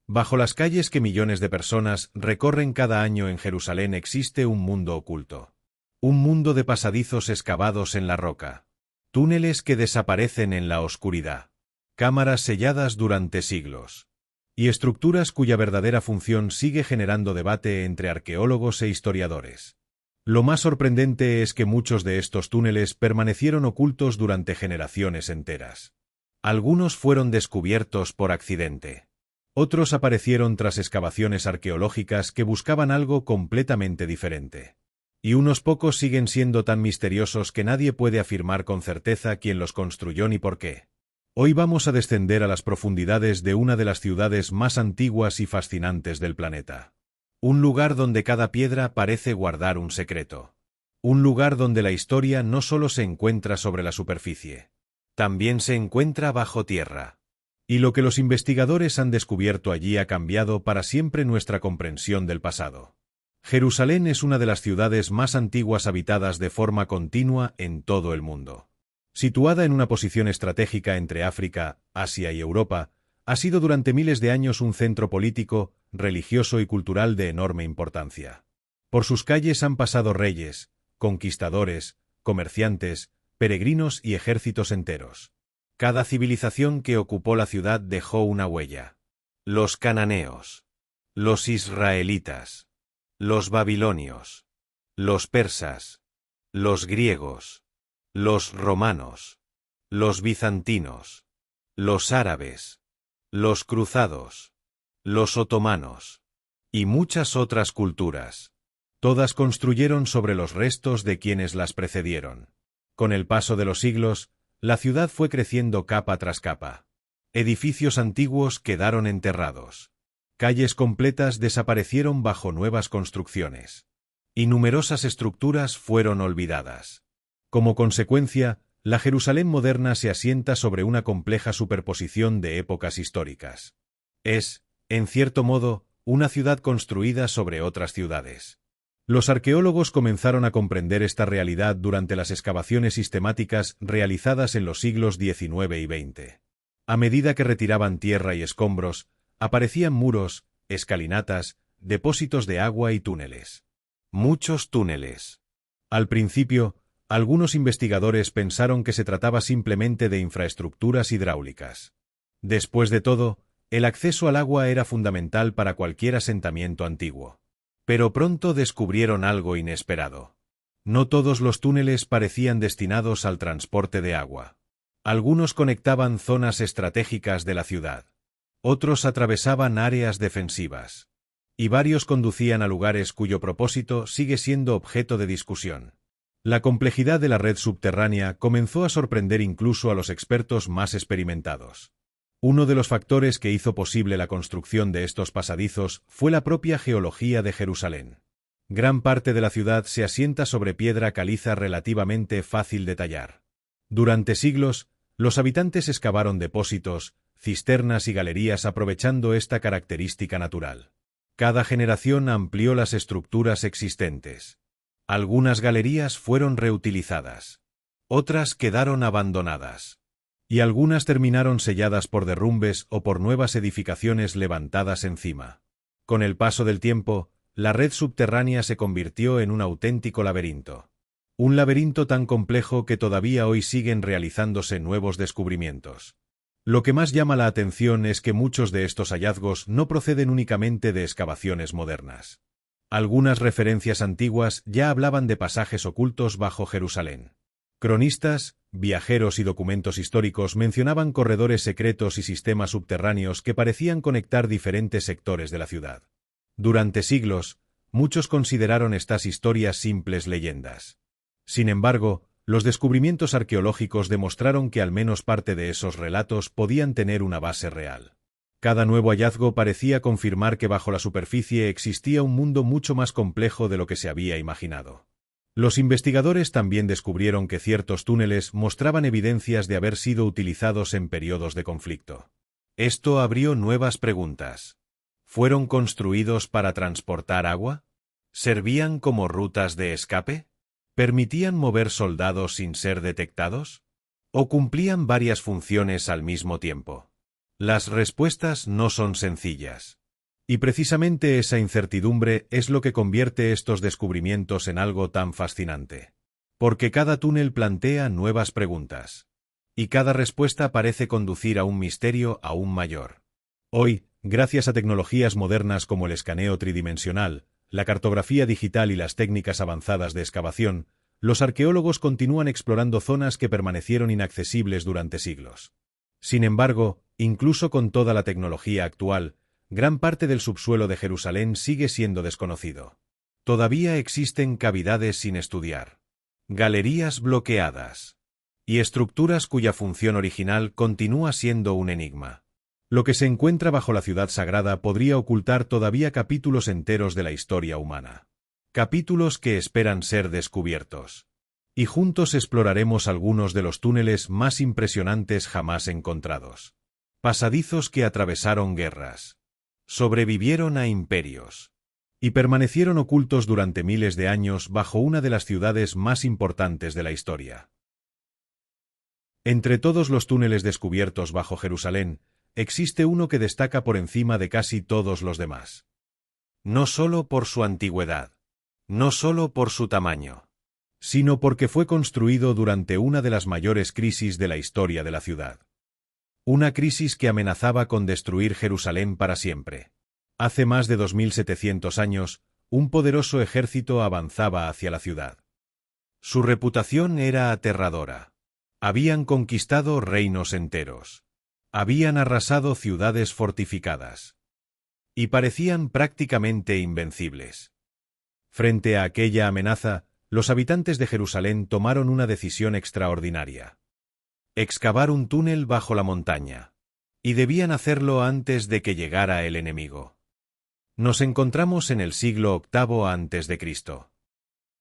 Bajo las calles que millones de personas recorren cada año en Jerusalén existe un mundo oculto. Un mundo de pasadizos excavados en la roca. Túneles que desaparecen en la oscuridad. Cámaras selladas durante siglos. Y estructuras cuya verdadera función sigue generando debate entre arqueólogos e historiadores. Lo más sorprendente es que muchos de estos túneles permanecieron ocultos durante generaciones enteras. Algunos fueron descubiertos por accidente. Otros aparecieron tras excavaciones arqueológicas que buscaban algo completamente diferente. Y unos pocos siguen siendo tan misteriosos que nadie puede afirmar con certeza quién los construyó ni por qué. Hoy vamos a descender a las profundidades de una de las ciudades más antiguas y fascinantes del planeta. Un lugar donde cada piedra parece guardar un secreto. Un lugar donde la historia no solo se encuentra sobre la superficie, también se encuentra bajo tierra. Y lo que los investigadores han descubierto allí ha cambiado para siempre nuestra comprensión del pasado. Jerusalén es una de las ciudades más antiguas habitadas de forma continua en todo el mundo. Situada en una posición estratégica entre África, Asia y Europa, ha sido durante miles de años un centro político, religioso y cultural de enorme importancia. Por sus calles han pasado reyes, conquistadores, comerciantes, peregrinos y ejércitos enteros. Cada civilización que ocupó la ciudad dejó una huella. Los cananeos, los israelitas, los babilonios, los persas, los griegos, los romanos, los bizantinos, los árabes, los cruzados, los otomanos, y muchas otras culturas. Todas construyeron sobre los restos de quienes las precedieron. Con el paso de los siglos, la ciudad fue creciendo capa tras capa. Edificios antiguos quedaron enterrados. Calles completas desaparecieron bajo nuevas construcciones. Y numerosas estructuras fueron olvidadas. Como consecuencia, la Jerusalén moderna se asienta sobre una compleja superposición de épocas históricas. Es, en cierto modo, una ciudad construida sobre otras ciudades. Los arqueólogos comenzaron a comprender esta realidad durante las excavaciones sistemáticas realizadas en los siglos XIX y XX. A medida que retiraban tierra y escombros, aparecían muros, escalinatas, depósitos de agua y túneles. Muchos túneles. Al principio, algunos investigadores pensaron que se trataba simplemente de infraestructuras hidráulicas. Después de todo, el acceso al agua era fundamental para cualquier asentamiento antiguo. Pero pronto descubrieron algo inesperado. No todos los túneles parecían destinados al transporte de agua. Algunos conectaban zonas estratégicas de la ciudad. Otros atravesaban áreas defensivas. Y varios conducían a lugares cuyo propósito sigue siendo objeto de discusión. La complejidad de la red subterránea comenzó a sorprender incluso a los expertos más experimentados. Uno de los factores que hizo posible la construcción de estos pasadizos fue la propia geología de Jerusalén. Gran parte de la ciudad se asienta sobre piedra caliza relativamente fácil de tallar. Durante siglos, los habitantes excavaron depósitos, cisternas y galerías aprovechando esta característica natural. Cada generación amplió las estructuras existentes. Algunas galerías fueron reutilizadas. Otras quedaron abandonadas. Y algunas terminaron selladas por derrumbes o por nuevas edificaciones levantadas encima. Con el paso del tiempo, la red subterránea se convirtió en un auténtico laberinto. Un laberinto tan complejo que todavía hoy siguen realizándose nuevos descubrimientos. Lo que más llama la atención es que muchos de estos hallazgos no proceden únicamente de excavaciones modernas. Algunas referencias antiguas ya hablaban de pasajes ocultos bajo Jerusalén. Cronistas, viajeros y documentos históricos mencionaban corredores secretos y sistemas subterráneos que parecían conectar diferentes sectores de la ciudad. Durante siglos, muchos consideraron estas historias simples leyendas. Sin embargo, los descubrimientos arqueológicos demostraron que al menos parte de esos relatos podían tener una base real. Cada nuevo hallazgo parecía confirmar que bajo la superficie existía un mundo mucho más complejo de lo que se había imaginado. Los investigadores también descubrieron que ciertos túneles mostraban evidencias de haber sido utilizados en periodos de conflicto. Esto abrió nuevas preguntas. ¿Fueron construidos para transportar agua? ¿Servían como rutas de escape? ¿Permitían mover soldados sin ser detectados? ¿O cumplían varias funciones al mismo tiempo? Las respuestas no son sencillas. Y precisamente esa incertidumbre es lo que convierte estos descubrimientos en algo tan fascinante. Porque cada túnel plantea nuevas preguntas. Y cada respuesta parece conducir a un misterio aún mayor. Hoy, gracias a tecnologías modernas como el escaneo tridimensional, la cartografía digital y las técnicas avanzadas de excavación, los arqueólogos continúan explorando zonas que permanecieron inaccesibles durante siglos. Sin embargo, incluso con toda la tecnología actual, gran parte del subsuelo de Jerusalén sigue siendo desconocido. Todavía existen cavidades sin estudiar, galerías bloqueadas y estructuras cuya función original continúa siendo un enigma. Lo que se encuentra bajo la ciudad sagrada podría ocultar todavía capítulos enteros de la historia humana. Capítulos que esperan ser descubiertos. Y juntos exploraremos algunos de los túneles más impresionantes jamás encontrados. Pasadizos que atravesaron guerras, sobrevivieron a imperios y permanecieron ocultos durante miles de años bajo una de las ciudades más importantes de la historia. Entre todos los túneles descubiertos bajo Jerusalén, existe uno que destaca por encima de casi todos los demás. No solo por su antigüedad, no solo por su tamaño, sino porque fue construido durante una de las mayores crisis de la historia de la ciudad. Una crisis que amenazaba con destruir Jerusalén para siempre. Hace más de 2700 años, un poderoso ejército avanzaba hacia la ciudad. Su reputación era aterradora. Habían conquistado reinos enteros. Habían arrasado ciudades fortificadas. Y parecían prácticamente invencibles. Frente a aquella amenaza, los habitantes de Jerusalén tomaron una decisión extraordinaria. Excavar un túnel bajo la montaña. Y debían hacerlo antes de que llegara el enemigo. Nos encontramos en el siglo VIII a.C.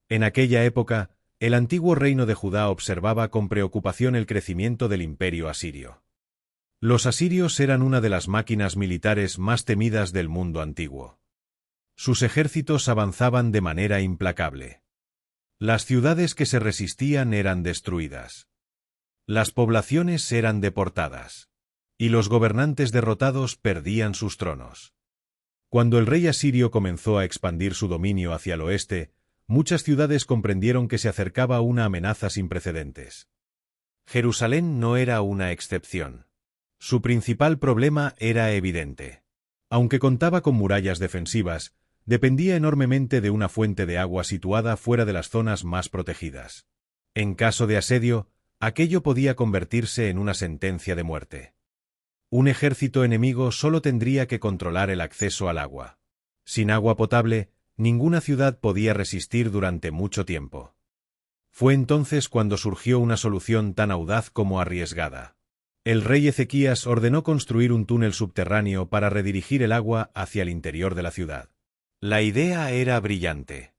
En aquella época, el antiguo reino de Judá observaba con preocupación el crecimiento del imperio asirio. Los asirios eran una de las máquinas militares más temidas del mundo antiguo. Sus ejércitos avanzaban de manera implacable. Las ciudades que se resistían eran destruidas. Las poblaciones eran deportadas. Y los gobernantes derrotados perdían sus tronos. Cuando el rey asirio comenzó a expandir su dominio hacia el oeste, muchas ciudades comprendieron que se acercaba una amenaza sin precedentes. Jerusalén no era una excepción. Su principal problema era evidente. Aunque contaba con murallas defensivas, dependía enormemente de una fuente de agua situada fuera de las zonas más protegidas. En caso de asedio, aquello podía convertirse en una sentencia de muerte. Un ejército enemigo solo tendría que controlar el acceso al agua. Sin agua potable, ninguna ciudad podía resistir durante mucho tiempo. Fue entonces cuando surgió una solución tan audaz como arriesgada. El rey Ezequías ordenó construir un túnel subterráneo para redirigir el agua hacia el interior de la ciudad. La idea era brillante.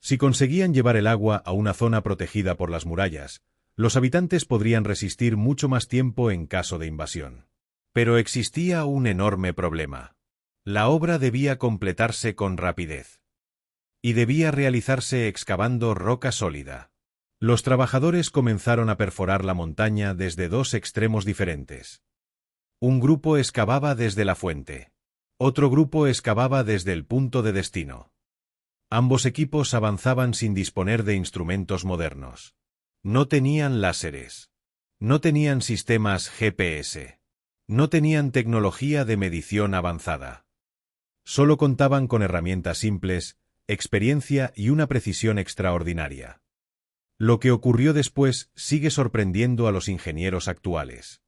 Si conseguían llevar el agua a una zona protegida por las murallas, los habitantes podrían resistir mucho más tiempo en caso de invasión. Pero existía un enorme problema. La obra debía completarse con rapidez. Y debía realizarse excavando roca sólida. Los trabajadores comenzaron a perforar la montaña desde dos extremos diferentes. Un grupo excavaba desde la fuente. Otro grupo excavaba desde el punto de destino. Ambos equipos avanzaban sin disponer de instrumentos modernos. No tenían láseres. No tenían sistemas GPS. No tenían tecnología de medición avanzada. Solo contaban con herramientas simples, experiencia y una precisión extraordinaria. Lo que ocurrió después sigue sorprendiendo a los ingenieros actuales.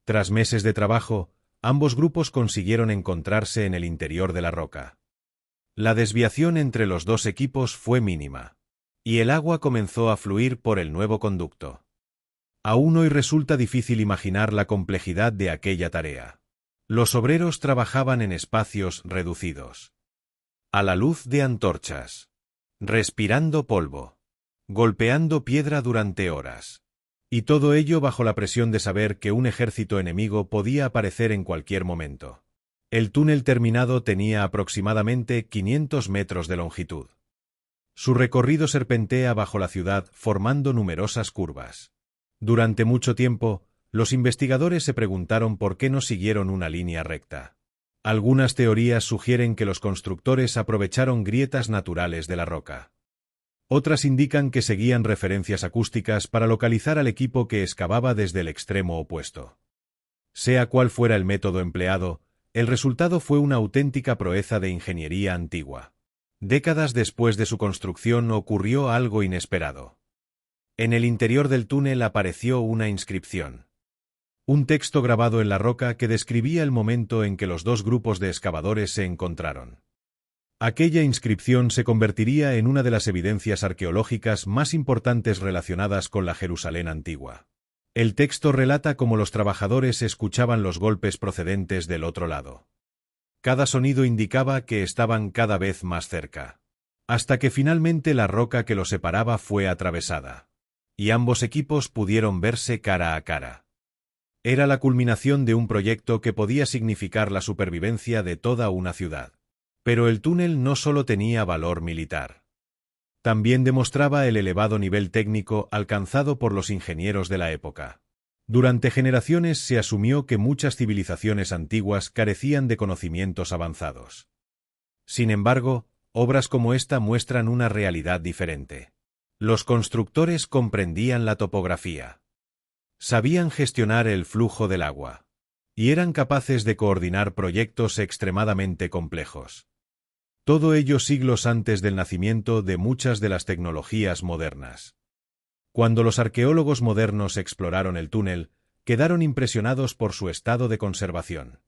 Tras meses de trabajo, ambos grupos consiguieron encontrarse en el interior de la roca. La desviación entre los dos equipos fue mínima, y el agua comenzó a fluir por el nuevo conducto. Aún hoy resulta difícil imaginar la complejidad de aquella tarea. Los obreros trabajaban en espacios reducidos, a la luz de antorchas, respirando polvo, golpeando piedra durante horas. Y todo ello bajo la presión de saber que un ejército enemigo podía aparecer en cualquier momento. El túnel terminado tenía aproximadamente 500 metros de longitud. Su recorrido serpentea bajo la ciudad formando numerosas curvas. Durante mucho tiempo, Los investigadores se preguntaron por qué no siguieron una línea recta. Algunas teorías sugieren que los constructores aprovecharon grietas naturales de la roca. Otras indican que seguían referencias acústicas para localizar al equipo que excavaba desde el extremo opuesto. Sea cual fuera el método empleado, el resultado fue una auténtica proeza de ingeniería antigua. Décadas después de su construcción ocurrió algo inesperado. En el interior del túnel apareció una inscripción. Un texto grabado en la roca que describía el momento en que los dos grupos de excavadores se encontraron. Aquella inscripción se convertiría en una de las evidencias arqueológicas más importantes relacionadas con la Jerusalén antigua. El texto relata cómo los trabajadores escuchaban los golpes procedentes del otro lado. Cada sonido indicaba que estaban cada vez más cerca. Hasta que finalmente la roca que los separaba fue atravesada. Y ambos equipos pudieron verse cara a cara. Era la culminación de un proyecto que podía significar la supervivencia de toda una ciudad. Pero el túnel no solo tenía valor militar. También demostraba el elevado nivel técnico alcanzado por los ingenieros de la época. Durante generaciones se asumió que muchas civilizaciones antiguas carecían de conocimientos avanzados. Sin embargo, obras como esta muestran una realidad diferente. Los constructores comprendían la topografía. Sabían gestionar el flujo del agua. Y eran capaces de coordinar proyectos extremadamente complejos. Todo ello siglos antes del nacimiento de muchas de las tecnologías modernas. Cuando los arqueólogos modernos exploraron el túnel, quedaron impresionados por su estado de conservación.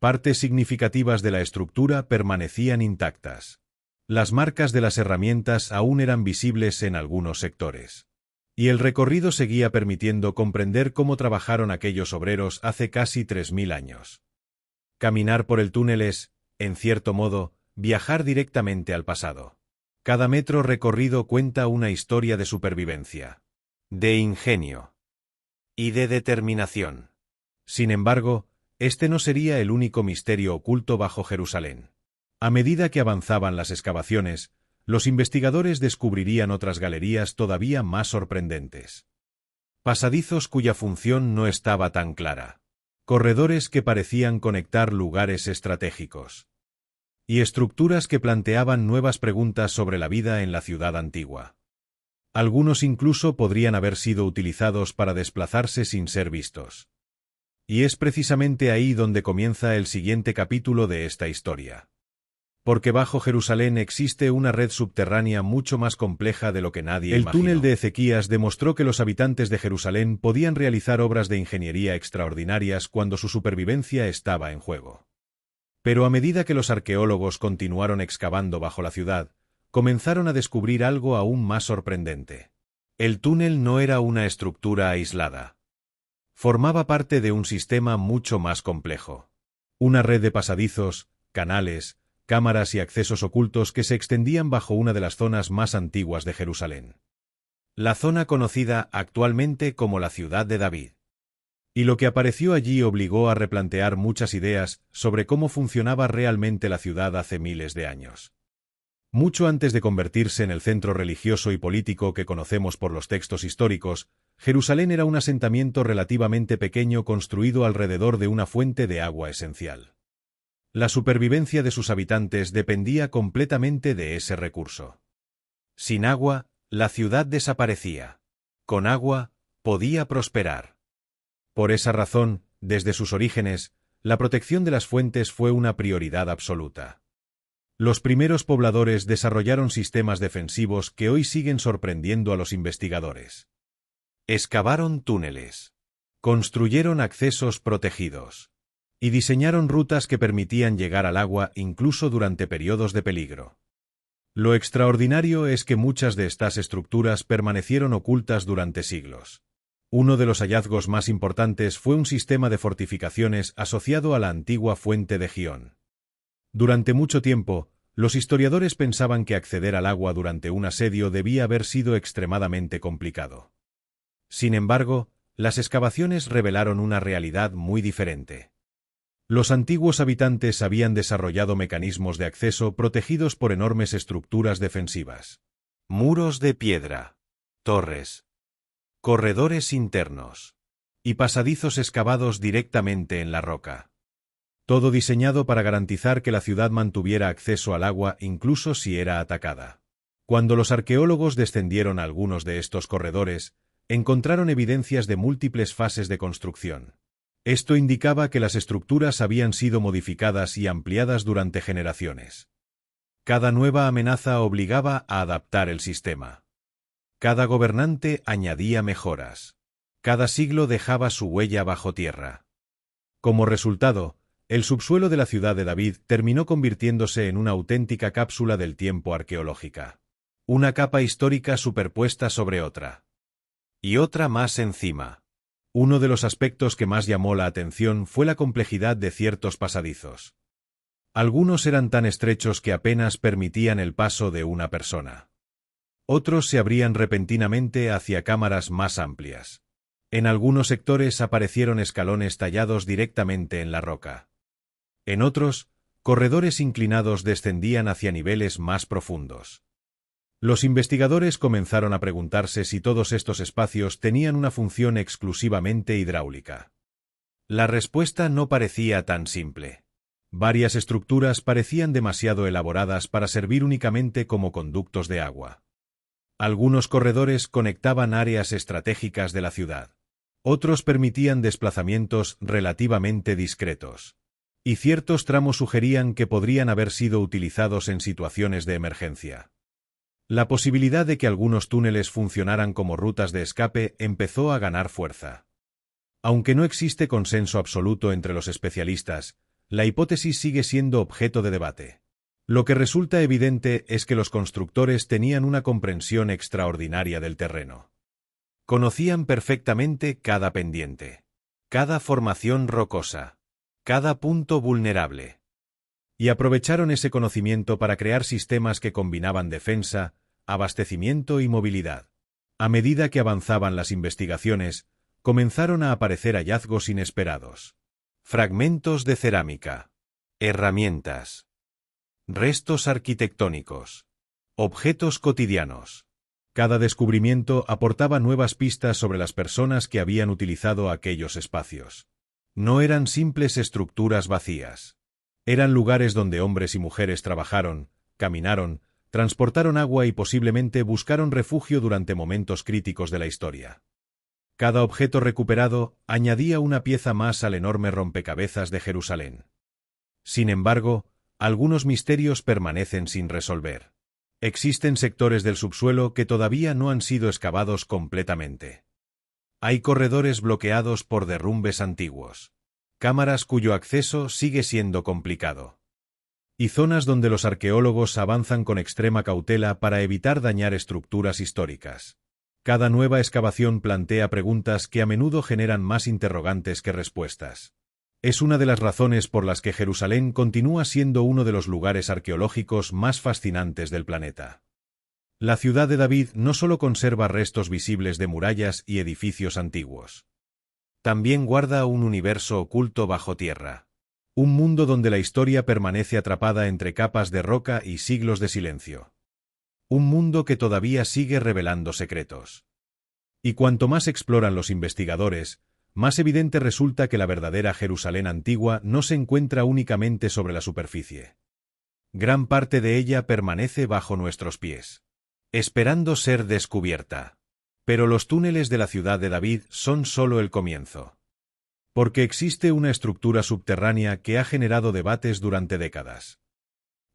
Partes significativas de la estructura permanecían intactas. Las marcas de las herramientas aún eran visibles en algunos sectores. Y el recorrido seguía permitiendo comprender cómo trabajaron aquellos obreros hace casi 3000 años. Caminar por el túnel es, en cierto modo, viajar directamente al pasado. Cada metro recorrido cuenta una historia de supervivencia, de ingenio y de determinación. Sin embargo, este no sería el único misterio oculto bajo Jerusalén. A medida que avanzaban las excavaciones, los investigadores descubrirían otras galerías todavía más sorprendentes. Pasadizos cuya función no estaba tan clara. Corredores que parecían conectar lugares estratégicos. Y estructuras que planteaban nuevas preguntas sobre la vida en la ciudad antigua. Algunos incluso podrían haber sido utilizados para desplazarse sin ser vistos. Y es precisamente ahí donde comienza el siguiente capítulo de esta historia. Porque bajo Jerusalén existe una red subterránea mucho más compleja de lo que nadie imaginó. El túnel de Ezequías demostró que los habitantes de Jerusalén podían realizar obras de ingeniería extraordinarias cuando su supervivencia estaba en juego. Pero a medida que los arqueólogos continuaron excavando bajo la ciudad, comenzaron a descubrir algo aún más sorprendente. El túnel no era una estructura aislada. Formaba parte de un sistema mucho más complejo. Una red de pasadizos, canales, cámaras y accesos ocultos que se extendían bajo una de las zonas más antiguas de Jerusalén. La zona conocida actualmente como la Ciudad de David. Y lo que apareció allí obligó a replantear muchas ideas sobre cómo funcionaba realmente la ciudad hace miles de años. Mucho antes de convertirse en el centro religioso y político que conocemos por los textos históricos, Jerusalén era un asentamiento relativamente pequeño construido alrededor de una fuente de agua esencial. La supervivencia de sus habitantes dependía completamente de ese recurso. Sin agua, la ciudad desaparecía. Con agua, podía prosperar. Por esa razón, desde sus orígenes, la protección de las fuentes fue una prioridad absoluta. Los primeros pobladores desarrollaron sistemas defensivos que hoy siguen sorprendiendo a los investigadores. Excavaron túneles. Construyeron accesos protegidos. Y diseñaron rutas que permitían llegar al agua incluso durante periodos de peligro. Lo extraordinario es que muchas de estas estructuras permanecieron ocultas durante siglos. Uno de los hallazgos más importantes fue un sistema de fortificaciones asociado a la antigua fuente de Gihón. Durante mucho tiempo, los historiadores pensaban que acceder al agua durante un asedio debía haber sido extremadamente complicado. Sin embargo, las excavaciones revelaron una realidad muy diferente. Los antiguos habitantes habían desarrollado mecanismos de acceso protegidos por enormes estructuras defensivas. Muros de piedra, torres, corredores internos y pasadizos excavados directamente en la roca. Todo diseñado para garantizar que la ciudad mantuviera acceso al agua incluso si era atacada. Cuando los arqueólogos descendieron a algunos de estos corredores, encontraron evidencias de múltiples fases de construcción. Esto indicaba que las estructuras habían sido modificadas y ampliadas durante generaciones. Cada nueva amenaza obligaba a adaptar el sistema. Cada gobernante añadía mejoras. Cada siglo dejaba su huella bajo tierra. Como resultado, el subsuelo de la ciudad de David terminó convirtiéndose en una auténtica cápsula del tiempo arqueológica. Una capa histórica superpuesta sobre otra. Y otra más encima. Uno de los aspectos que más llamó la atención fue la complejidad de ciertos pasadizos. Algunos eran tan estrechos que apenas permitían el paso de una persona. Otros se abrían repentinamente hacia cámaras más amplias. En algunos sectores aparecieron escalones tallados directamente en la roca. En otros, corredores inclinados descendían hacia niveles más profundos. Los investigadores comenzaron a preguntarse si todos estos espacios tenían una función exclusivamente hidráulica. La respuesta no parecía tan simple. Varias estructuras parecían demasiado elaboradas para servir únicamente como conductos de agua. Algunos corredores conectaban áreas estratégicas de la ciudad. Otros permitían desplazamientos relativamente discretos. Y ciertos tramos sugerían que podrían haber sido utilizados en situaciones de emergencia. La posibilidad de que algunos túneles funcionaran como rutas de escape empezó a ganar fuerza. Aunque no existe consenso absoluto entre los especialistas, la hipótesis sigue siendo objeto de debate. Lo que resulta evidente es que los constructores tenían una comprensión extraordinaria del terreno. Conocían perfectamente cada pendiente, cada formación rocosa, cada punto vulnerable. Y aprovecharon ese conocimiento para crear sistemas que combinaban defensa, abastecimiento y movilidad. A medida que avanzaban las investigaciones, comenzaron a aparecer hallazgos inesperados. Fragmentos de cerámica, herramientas, restos arquitectónicos, objetos cotidianos. Cada descubrimiento aportaba nuevas pistas sobre las personas que habían utilizado aquellos espacios. No eran simples estructuras vacías. Eran lugares donde hombres y mujeres trabajaron, caminaron, transportaron agua y posiblemente buscaron refugio durante momentos críticos de la historia. Cada objeto recuperado añadía una pieza más al enorme rompecabezas de Jerusalén. Sin embargo, algunos misterios permanecen sin resolver. Existen sectores del subsuelo que todavía no han sido excavados completamente. Hay corredores bloqueados por derrumbes antiguos. Cámaras cuyo acceso sigue siendo complicado. Y zonas donde los arqueólogos avanzan con extrema cautela para evitar dañar estructuras históricas. Cada nueva excavación plantea preguntas que a menudo generan más interrogantes que respuestas. Es una de las razones por las que Jerusalén continúa siendo uno de los lugares arqueológicos más fascinantes del planeta. La ciudad de David no solo conserva restos visibles de murallas y edificios antiguos. También guarda un universo oculto bajo tierra. Un mundo donde la historia permanece atrapada entre capas de roca y siglos de silencio. Un mundo que todavía sigue revelando secretos. Y cuanto más exploran los investigadores, más evidente resulta que la verdadera Jerusalén antigua no se encuentra únicamente sobre la superficie. Gran parte de ella permanece bajo nuestros pies, esperando ser descubierta. Pero los túneles de la ciudad de David son solo el comienzo. Porque existe una estructura subterránea que ha generado debates durante décadas.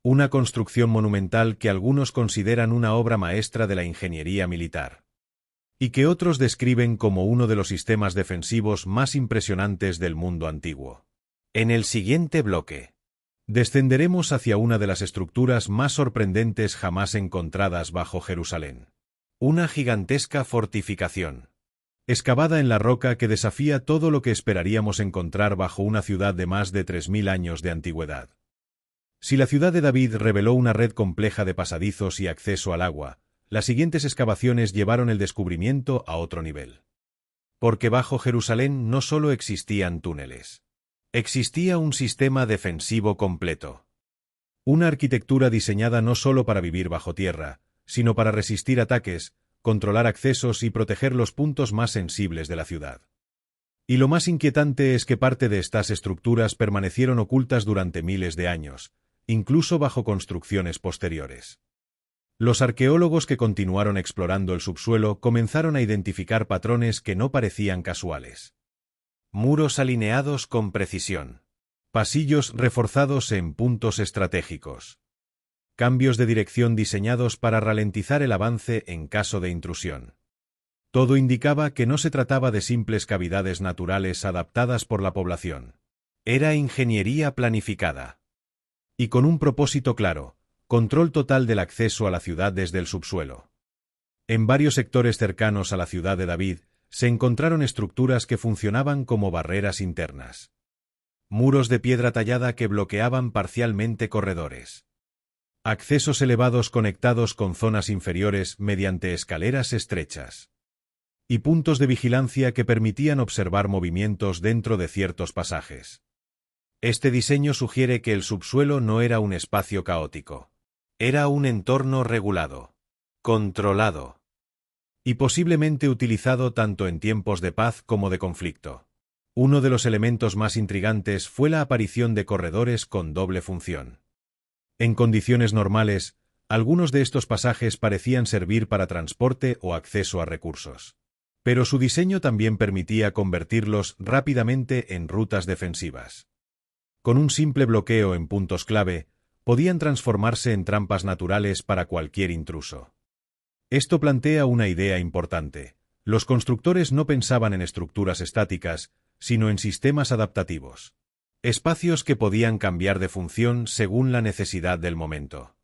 Una construcción monumental que algunos consideran una obra maestra de la ingeniería militar. Y que otros describen como uno de los sistemas defensivos más impresionantes del mundo antiguo. En el siguiente bloque, descenderemos hacia una de las estructuras más sorprendentes jamás encontradas bajo Jerusalén. Una gigantesca fortificación, excavada en la roca que desafía todo lo que esperaríamos encontrar bajo una ciudad de más de 3000 años de antigüedad. Si la ciudad de David reveló una red compleja de pasadizos y acceso al agua, las siguientes excavaciones llevaron el descubrimiento a otro nivel. Porque bajo Jerusalén no solo existían túneles. Existía un sistema defensivo completo. Una arquitectura diseñada no solo para vivir bajo tierra, sino para resistir ataques, controlar accesos y proteger los puntos más sensibles de la ciudad. Y lo más inquietante es que parte de estas estructuras permanecieron ocultas durante miles de años, incluso bajo construcciones posteriores. Los arqueólogos que continuaron explorando el subsuelo comenzaron a identificar patrones que no parecían casuales. Muros alineados con precisión. Pasillos reforzados en puntos estratégicos. Cambios de dirección diseñados para ralentizar el avance en caso de intrusión. Todo indicaba que no se trataba de simples cavidades naturales adaptadas por la población. Era ingeniería planificada. Y con un propósito claro: control total del acceso a la ciudad desde el subsuelo. En varios sectores cercanos a la ciudad de David, se encontraron estructuras que funcionaban como barreras internas. Muros de piedra tallada que bloqueaban parcialmente corredores. Accesos elevados conectados con zonas inferiores mediante escaleras estrechas. Y puntos de vigilancia que permitían observar movimientos dentro de ciertos pasajes. Este diseño sugiere que el subsuelo no era un espacio caótico. Era un entorno regulado, controlado, y posiblemente utilizado tanto en tiempos de paz como de conflicto. Uno de los elementos más intrigantes fue la aparición de corredores con doble función. En condiciones normales, algunos de estos pasajes parecían servir para transporte o acceso a recursos. Pero su diseño también permitía convertirlos rápidamente en rutas defensivas. Con un simple bloqueo en puntos clave, podían transformarse en trampas naturales para cualquier intruso. Esto plantea una idea importante: los constructores no pensaban en estructuras estáticas, sino en sistemas adaptativos. Espacios que podían cambiar de función según la necesidad del momento.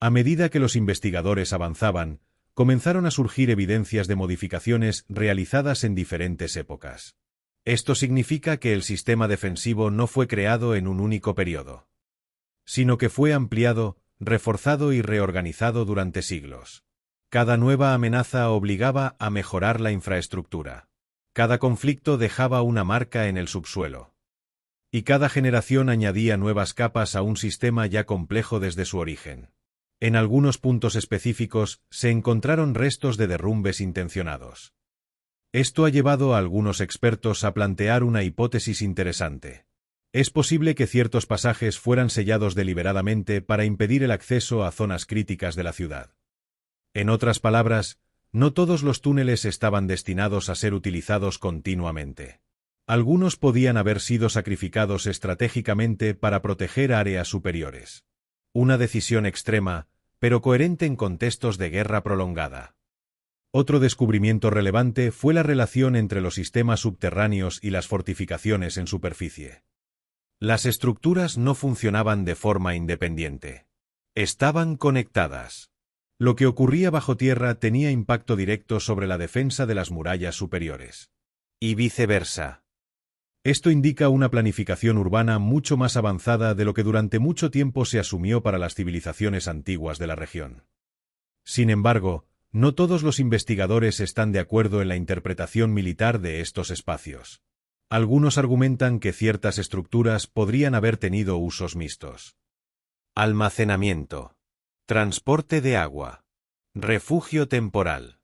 A medida que los investigadores avanzaban, comenzaron a surgir evidencias de modificaciones realizadas en diferentes épocas. Esto significa que el sistema defensivo no fue creado en un único periodo, sino que fue ampliado, reforzado y reorganizado durante siglos. Cada nueva amenaza obligaba a mejorar la infraestructura. Cada conflicto dejaba una marca en el subsuelo. Y cada generación añadía nuevas capas a un sistema ya complejo desde su origen. En algunos puntos específicos se encontraron restos de derrumbes intencionados. Esto ha llevado a algunos expertos a plantear una hipótesis interesante. Es posible que ciertos pasajes fueran sellados deliberadamente para impedir el acceso a zonas críticas de la ciudad. En otras palabras, no todos los túneles estaban destinados a ser utilizados continuamente. Algunos podían haber sido sacrificados estratégicamente para proteger áreas superiores. Una decisión extrema, pero coherente en contextos de guerra prolongada. Otro descubrimiento relevante fue la relación entre los sistemas subterráneos y las fortificaciones en superficie. Las estructuras no funcionaban de forma independiente. Estaban conectadas. Lo que ocurría bajo tierra tenía impacto directo sobre la defensa de las murallas superiores. Y viceversa. Esto indica una planificación urbana mucho más avanzada de lo que durante mucho tiempo se asumió para las civilizaciones antiguas de la región. Sin embargo, no todos los investigadores están de acuerdo en la interpretación militar de estos espacios. Algunos argumentan que ciertas estructuras podrían haber tenido usos mixtos. Almacenamiento, transporte de agua, refugio temporal,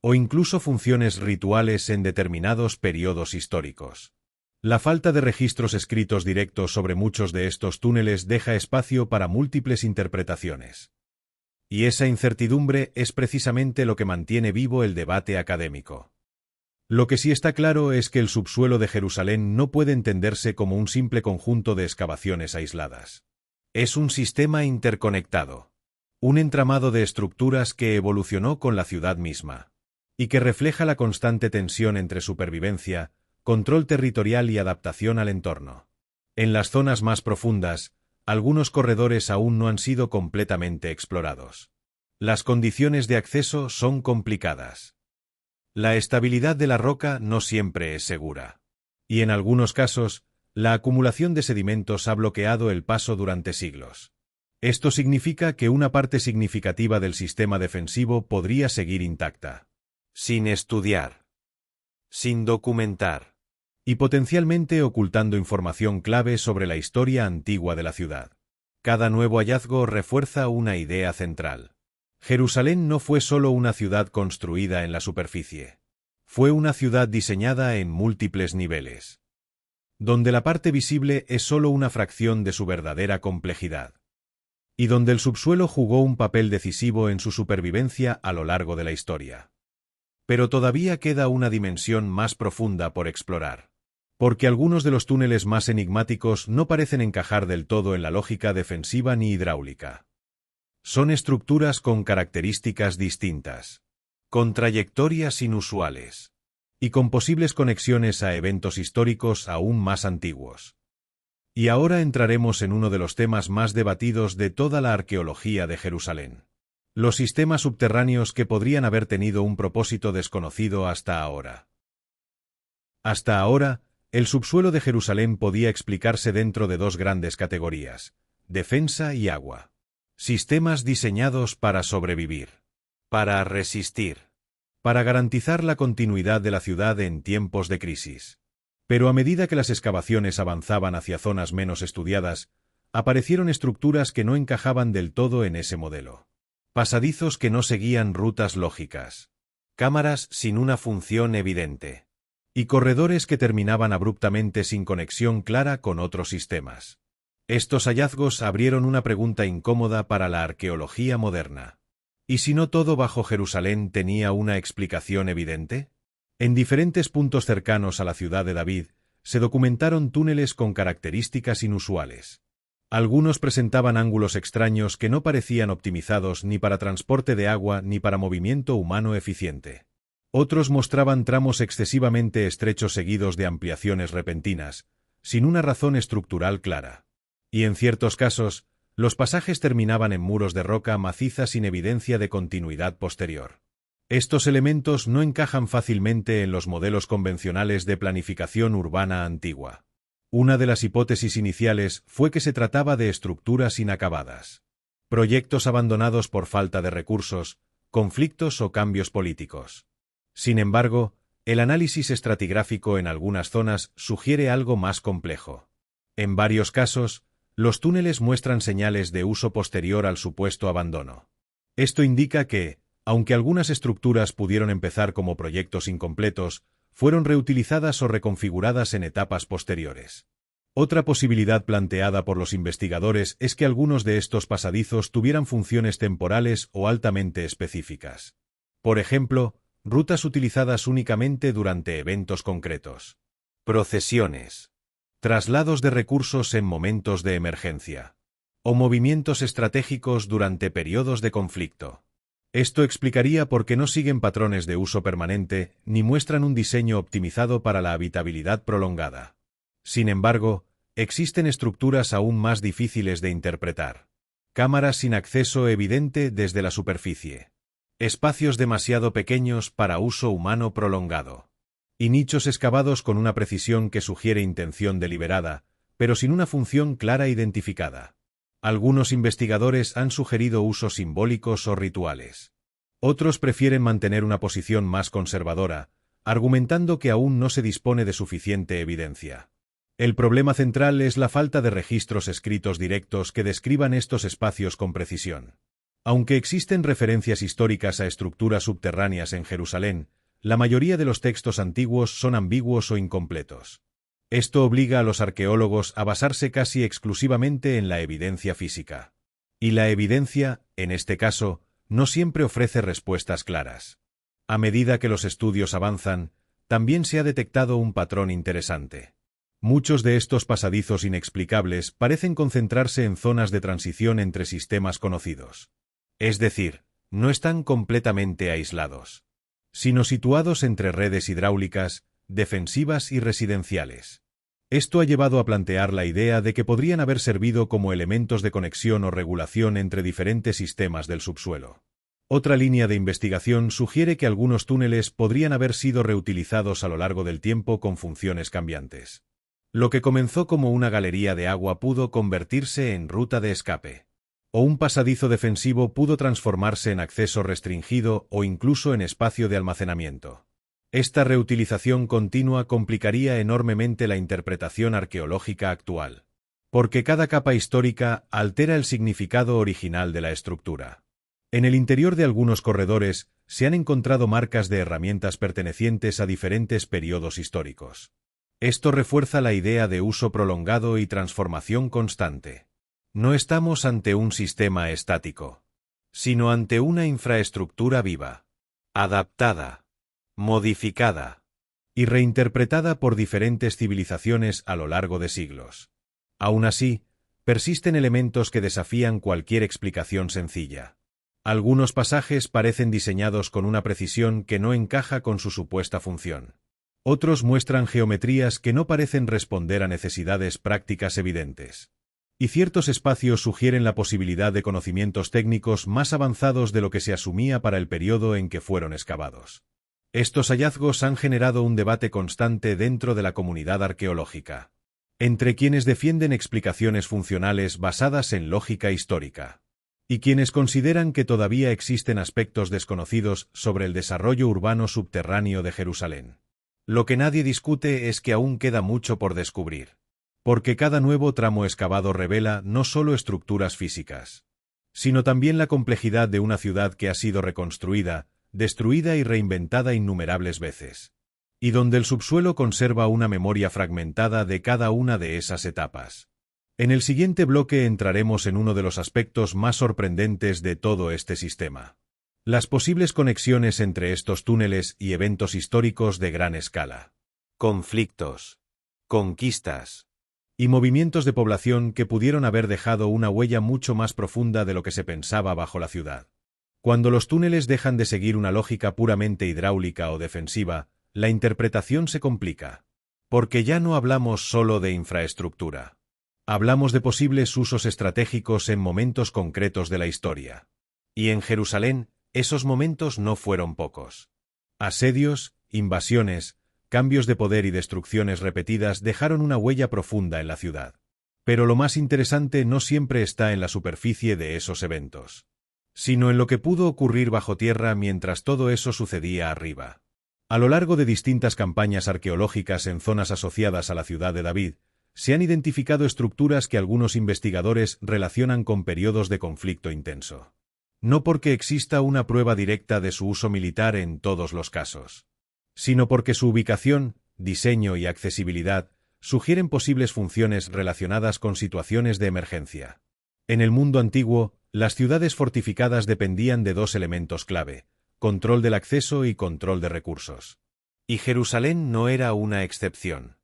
o incluso funciones rituales en determinados periodos históricos. La falta de registros escritos directos sobre muchos de estos túneles deja espacio para múltiples interpretaciones. Y esa incertidumbre es precisamente lo que mantiene vivo el debate académico. Lo que sí está claro es que el subsuelo de Jerusalén no puede entenderse como un simple conjunto de excavaciones aisladas. Es un sistema interconectado. Un entramado de estructuras que evolucionó con la ciudad misma. Y que refleja la constante tensión entre supervivencia, control territorial y adaptación al entorno. En las zonas más profundas, algunos corredores aún no han sido completamente explorados. Las condiciones de acceso son complicadas. La estabilidad de la roca no siempre es segura. Y en algunos casos, la acumulación de sedimentos ha bloqueado el paso durante siglos. Esto significa que una parte significativa del sistema defensivo podría seguir intacta. Sin estudiar. Sin documentar. Y potencialmente ocultando información clave sobre la historia antigua de la ciudad. Cada nuevo hallazgo refuerza una idea central. Jerusalén no fue solo una ciudad construida en la superficie. Fue una ciudad diseñada en múltiples niveles, donde la parte visible es solo una fracción de su verdadera complejidad, y donde el subsuelo jugó un papel decisivo en su supervivencia a lo largo de la historia. Pero todavía queda una dimensión más profunda por explorar, porque algunos de los túneles más enigmáticos no parecen encajar del todo en la lógica defensiva ni hidráulica. Son estructuras con características distintas, con trayectorias inusuales, y con posibles conexiones a eventos históricos aún más antiguos. Y ahora entraremos en uno de los temas más debatidos de toda la arqueología de Jerusalén: los sistemas subterráneos que podrían haber tenido un propósito desconocido hasta ahora. Hasta ahora, el subsuelo de Jerusalén podía explicarse dentro de dos grandes categorías: defensa y agua. Sistemas diseñados para sobrevivir, para resistir, para garantizar la continuidad de la ciudad en tiempos de crisis. Pero a medida que las excavaciones avanzaban hacia zonas menos estudiadas, aparecieron estructuras que no encajaban del todo en ese modelo. Pasadizos que no seguían rutas lógicas, cámaras sin una función evidente, y corredores que terminaban abruptamente sin conexión clara con otros sistemas. Estos hallazgos abrieron una pregunta incómoda para la arqueología moderna. ¿Y si no todo bajo Jerusalén tenía una explicación evidente? En diferentes puntos cercanos a la ciudad de David, se documentaron túneles con características inusuales. Algunos presentaban ángulos extraños que no parecían optimizados ni para transporte de agua ni para movimiento humano eficiente. Otros mostraban tramos excesivamente estrechos seguidos de ampliaciones repentinas, sin una razón estructural clara. Y en ciertos casos, los pasajes terminaban en muros de roca maciza sin evidencia de continuidad posterior. Estos elementos no encajan fácilmente en los modelos convencionales de planificación urbana antigua. Una de las hipótesis iniciales fue que se trataba de estructuras inacabadas, proyectos abandonados por falta de recursos, conflictos o cambios políticos. Sin embargo, el análisis estratigráfico en algunas zonas sugiere algo más complejo. En varios casos, los túneles muestran señales de uso posterior al supuesto abandono. Esto indica que, aunque algunas estructuras pudieron empezar como proyectos incompletos, fueron reutilizadas o reconfiguradas en etapas posteriores. Otra posibilidad planteada por los investigadores es que algunos de estos pasadizos tuvieran funciones temporales o altamente específicas. Por ejemplo, rutas utilizadas únicamente durante eventos concretos, procesiones, traslados de recursos en momentos de emergencia, o movimientos estratégicos durante periodos de conflicto. Esto explicaría por qué no siguen patrones de uso permanente ni muestran un diseño optimizado para la habitabilidad prolongada. Sin embargo, existen estructuras aún más difíciles de interpretar. Cámaras sin acceso evidente desde la superficie, espacios demasiado pequeños para uso humano prolongado, y nichos excavados con una precisión que sugiere intención deliberada, pero sin una función clara identificada. Algunos investigadores han sugerido usos simbólicos o rituales. Otros prefieren mantener una posición más conservadora, argumentando que aún no se dispone de suficiente evidencia. El problema central es la falta de registros escritos directos que describan estos espacios con precisión. Aunque existen referencias históricas a estructuras subterráneas en Jerusalén, la mayoría de los textos antiguos son ambiguos o incompletos. Esto obliga a los arqueólogos a basarse casi exclusivamente en la evidencia física. Y la evidencia, en este caso, no siempre ofrece respuestas claras. A medida que los estudios avanzan, también se ha detectado un patrón interesante. Muchos de estos pasadizos inexplicables parecen concentrarse en zonas de transición entre sistemas conocidos. Es decir, no están completamente aislados, sino situados entre redes hidráulicas, defensivas y residenciales. Esto ha llevado a plantear la idea de que podrían haber servido como elementos de conexión o regulación entre diferentes sistemas del subsuelo. Otra línea de investigación sugiere que algunos túneles podrían haber sido reutilizados a lo largo del tiempo con funciones cambiantes. Lo que comenzó como una galería de agua pudo convertirse en ruta de escape, o un pasadizo defensivo pudo transformarse en acceso restringido o incluso en espacio de almacenamiento. Esta reutilización continua complicaría enormemente la interpretación arqueológica actual, porque cada capa histórica altera el significado original de la estructura. En el interior de algunos corredores se han encontrado marcas de herramientas pertenecientes a diferentes periodos históricos. Esto refuerza la idea de uso prolongado y transformación constante. No estamos ante un sistema estático, sino ante una infraestructura viva, adaptada, modificada y reinterpretada por diferentes civilizaciones a lo largo de siglos. Aún así, persisten elementos que desafían cualquier explicación sencilla. Algunos pasajes parecen diseñados con una precisión que no encaja con su supuesta función. Otros muestran geometrías que no parecen responder a necesidades prácticas evidentes. Y ciertos espacios sugieren la posibilidad de conocimientos técnicos más avanzados de lo que se asumía para el periodo en que fueron excavados. Estos hallazgos han generado un debate constante dentro de la comunidad arqueológica, entre quienes defienden explicaciones funcionales basadas en lógica histórica, y quienes consideran que todavía existen aspectos desconocidos sobre el desarrollo urbano subterráneo de Jerusalén. Lo que nadie discute es que aún queda mucho por descubrir, porque cada nuevo tramo excavado revela no solo estructuras físicas, sino también la complejidad de una ciudad que ha sido reconstruida, destruida y reinventada innumerables veces, y donde el subsuelo conserva una memoria fragmentada de cada una de esas etapas. En el siguiente bloque entraremos en uno de los aspectos más sorprendentes de todo este sistema: las posibles conexiones entre estos túneles y eventos históricos de gran escala. Conflictos, conquistas y movimientos de población que pudieron haber dejado una huella mucho más profunda de lo que se pensaba bajo la ciudad. Cuando los túneles dejan de seguir una lógica puramente hidráulica o defensiva, la interpretación se complica. Porque ya no hablamos solo de infraestructura. Hablamos de posibles usos estratégicos en momentos concretos de la historia. Y en Jerusalén, esos momentos no fueron pocos. Asedios, invasiones, cambios de poder y destrucciones repetidas dejaron una huella profunda en la ciudad. Pero lo más interesante no siempre está en la superficie de esos eventos, sino en lo que pudo ocurrir bajo tierra mientras todo eso sucedía arriba. A lo largo de distintas campañas arqueológicas en zonas asociadas a la ciudad de David, se han identificado estructuras que algunos investigadores relacionan con periodos de conflicto intenso. No porque exista una prueba directa de su uso militar en todos los casos, sino porque su ubicación, diseño y accesibilidad sugieren posibles funciones relacionadas con situaciones de emergencia. En el mundo antiguo, las ciudades fortificadas dependían de dos elementos clave: control del acceso y control de recursos. Y Jerusalén no era una excepción.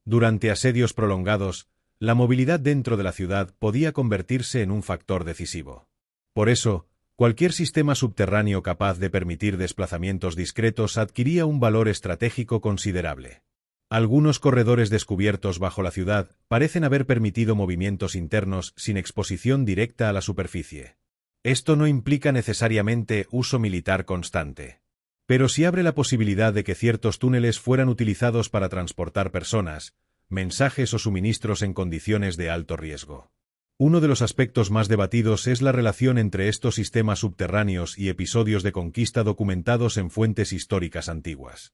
Durante asedios prolongados, la movilidad dentro de la ciudad podía convertirse en un factor decisivo. Por eso, cualquier sistema subterráneo capaz de permitir desplazamientos discretos adquiría un valor estratégico considerable. Algunos corredores descubiertos bajo la ciudad parecen haber permitido movimientos internos sin exposición directa a la superficie. Esto no implica necesariamente uso militar constante, pero sí abre la posibilidad de que ciertos túneles fueran utilizados para transportar personas, mensajes o suministros en condiciones de alto riesgo. Uno de los aspectos más debatidos es la relación entre estos sistemas subterráneos y episodios de conquista documentados en fuentes históricas antiguas.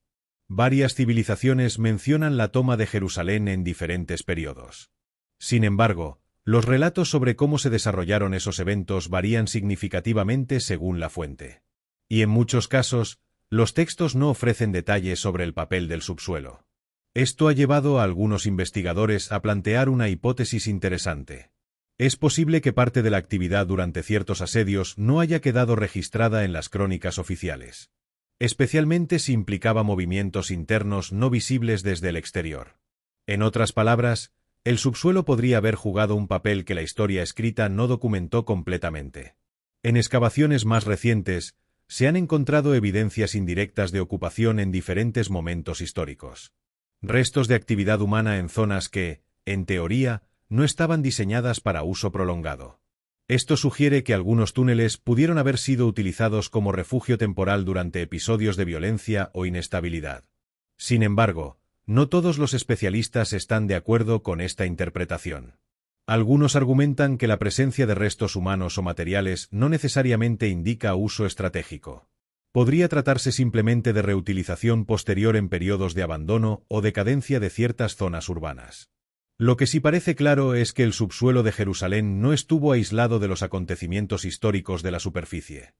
Varias civilizaciones mencionan la toma de Jerusalén en diferentes periodos. Sin embargo, los relatos sobre cómo se desarrollaron esos eventos varían significativamente según la fuente. Y en muchos casos, los textos no ofrecen detalles sobre el papel del subsuelo. Esto ha llevado a algunos investigadores a plantear una hipótesis interesante. Es posible que parte de la actividad durante ciertos asedios no haya quedado registrada en las crónicas oficiales, especialmente si implicaba movimientos internos no visibles desde el exterior. En otras palabras, el subsuelo podría haber jugado un papel que la historia escrita no documentó completamente. En excavaciones más recientes, se han encontrado evidencias indirectas de ocupación en diferentes momentos históricos. Restos de actividad humana en zonas que, en teoría, no estaban diseñadas para uso prolongado. Esto sugiere que algunos túneles pudieron haber sido utilizados como refugio temporal durante episodios de violencia o inestabilidad. Sin embargo, no todos los especialistas están de acuerdo con esta interpretación. Algunos argumentan que la presencia de restos humanos o materiales no necesariamente indica uso estratégico. Podría tratarse simplemente de reutilización posterior en periodos de abandono o decadencia de ciertas zonas urbanas. Lo que sí parece claro es que el subsuelo de Jerusalén no estuvo aislado de los acontecimientos históricos de la superficie.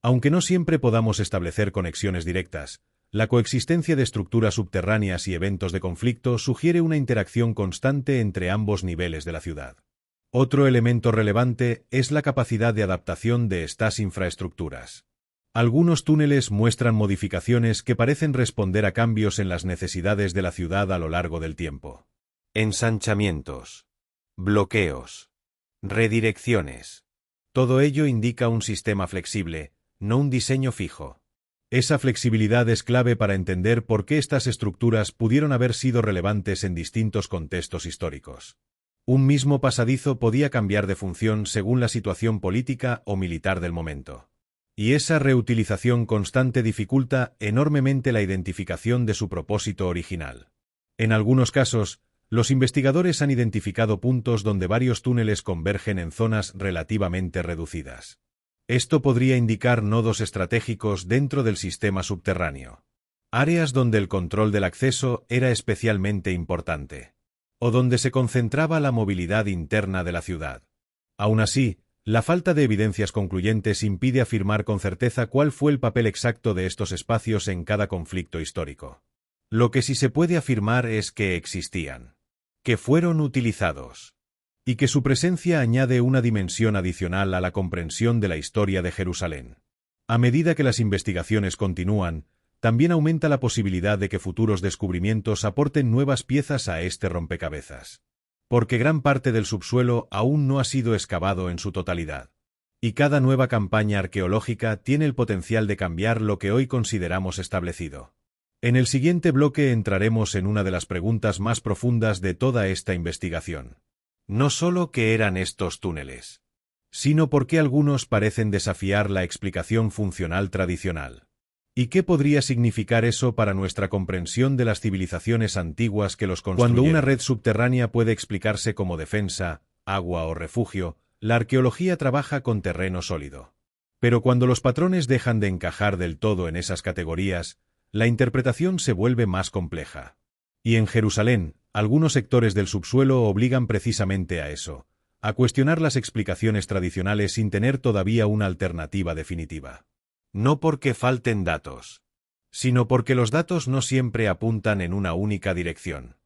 Aunque no siempre podamos establecer conexiones directas, la coexistencia de estructuras subterráneas y eventos de conflicto sugiere una interacción constante entre ambos niveles de la ciudad. Otro elemento relevante es la capacidad de adaptación de estas infraestructuras. Algunos túneles muestran modificaciones que parecen responder a cambios en las necesidades de la ciudad a lo largo del tiempo. Ensanchamientos, bloqueos, redirecciones. Todo ello indica un sistema flexible, no un diseño fijo. Esa flexibilidad es clave para entender por qué estas estructuras pudieron haber sido relevantes en distintos contextos históricos. Un mismo pasadizo podía cambiar de función según la situación política o militar del momento. Y esa reutilización constante dificulta enormemente la identificación de su propósito original. En algunos casos, los investigadores han identificado puntos donde varios túneles convergen en zonas relativamente reducidas. Esto podría indicar nodos estratégicos dentro del sistema subterráneo. Áreas donde el control del acceso era especialmente importante. O donde se concentraba la movilidad interna de la ciudad. Aún así, la falta de evidencias concluyentes impide afirmar con certeza cuál fue el papel exacto de estos espacios en cada conflicto histórico. Lo que sí se puede afirmar es que existían, que fueron utilizados, y que su presencia añade una dimensión adicional a la comprensión de la historia de Jerusalén. A medida que las investigaciones continúan, también aumenta la posibilidad de que futuros descubrimientos aporten nuevas piezas a este rompecabezas. Porque gran parte del subsuelo aún no ha sido excavado en su totalidad. Y cada nueva campaña arqueológica tiene el potencial de cambiar lo que hoy consideramos establecido. En el siguiente bloque entraremos en una de las preguntas más profundas de toda esta investigación. No solo qué eran estos túneles, sino por qué algunos parecen desafiar la explicación funcional tradicional. ¿Y qué podría significar eso para nuestra comprensión de las civilizaciones antiguas que los construyeron? Cuando una red subterránea puede explicarse como defensa, agua o refugio, la arqueología trabaja con terreno sólido. Pero cuando los patrones dejan de encajar del todo en esas categorías, la interpretación se vuelve más compleja. Y en Jerusalén, algunos sectores del subsuelo obligan precisamente a eso, a cuestionar las explicaciones tradicionales sin tener todavía una alternativa definitiva. No porque falten datos, sino porque los datos no siempre apuntan en una única dirección.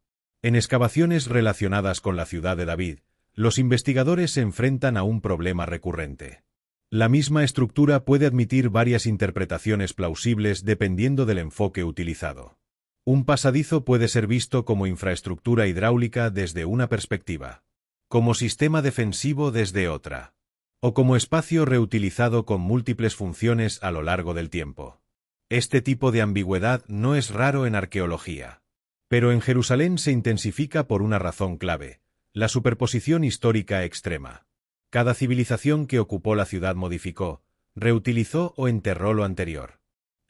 En excavaciones relacionadas con la ciudad de David, los investigadores se enfrentan a un problema recurrente. La misma estructura puede admitir varias interpretaciones plausibles dependiendo del enfoque utilizado. Un pasadizo puede ser visto como infraestructura hidráulica desde una perspectiva, como sistema defensivo desde otra, o como espacio reutilizado con múltiples funciones a lo largo del tiempo. Este tipo de ambigüedad no es raro en arqueología. Pero en Jerusalén se intensifica por una razón clave: la superposición histórica extrema. Cada civilización que ocupó la ciudad modificó, reutilizó o enterró lo anterior.